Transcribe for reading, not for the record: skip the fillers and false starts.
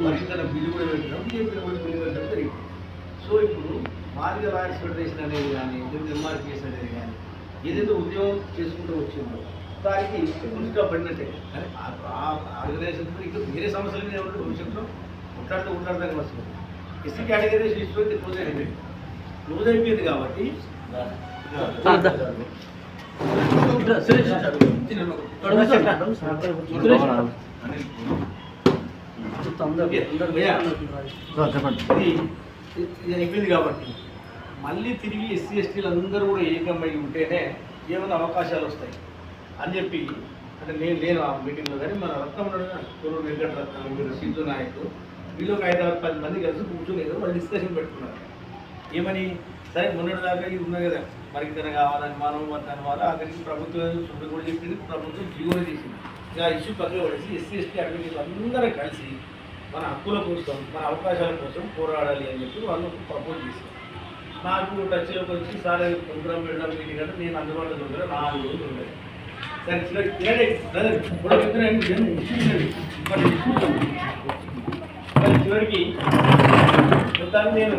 వర్గీకరణ బిల్లు కూడా పెట్టడం బీజేపీ కూడా బిల్లు పెట్టడం జరిగింది. సో ఇప్పుడు మాదిగ లాయర్స్ ఫెడరేషన్ అనేది కానీ ఎంఆర్పిఎస్ అనేది కానీ ఏదైతే ఉద్యోగం చేసుకుంటూ వచ్చిందో దానికి ముందుగా పడినట్టే. కానీ ఆర్గనైజేషన్ ఇంకా వేరే సమస్యల మీద ఏమంటే భవిష్యత్తులో ఉంటాడతానికి వస్తుంది. ఎస్సీ కేటగిరీ ఇష్యూ క్లోజ్ అయిపోయింది కాబట్టి ఇది అయిపోయింది కాబట్టి మళ్ళీ తిరిగి ఎస్సీ ఎస్టీలు అందరూ కూడా ఏకమై ఉంటేనే ఏమైనా అవకాశాలు వస్తాయి అని చెప్పి అంటే నేను ఆ మీటింగ్లో కానీ మన రత్నం తొలూరు వెంకటరత్నం మీరు సింధు నాయక్ వీళ్ళు ఒక 5-10 మంది కలిసి కూర్చొని వాళ్ళు డిస్కషన్ పెట్టుకున్నారు. ఏమని సరే మొన్నటి దాకా ఇది ఉన్నాయి కదా వర్గీకరణ కావాలని మనం దాని వల్ల అక్కడికి ప్రభుత్వం సుప్రీం కోర్టు చెప్పింది, ప్రభుత్వం జీవోని తీసింది. ఇక ఇష్యూ పక్కన పడేసి ఎస్సీ ఎస్టీ అడ్వకేట్లు అందరూ కలిసి మన హక్కుల కోసం మన అవకాశాల కోసం పోరాడాలి అని చెప్పి వాళ్ళు ప్రపోజ్ చేశారు. నాకు టచ్లోకి వచ్చి సార్ ప్రోగ్రామ్ పెట్టడం మీటింగ్ అంటే నేను అందుబాటులో దొరికాను 4 రోజులు ఉండేది. సరే చివరికి మొత్తాన్ని నేను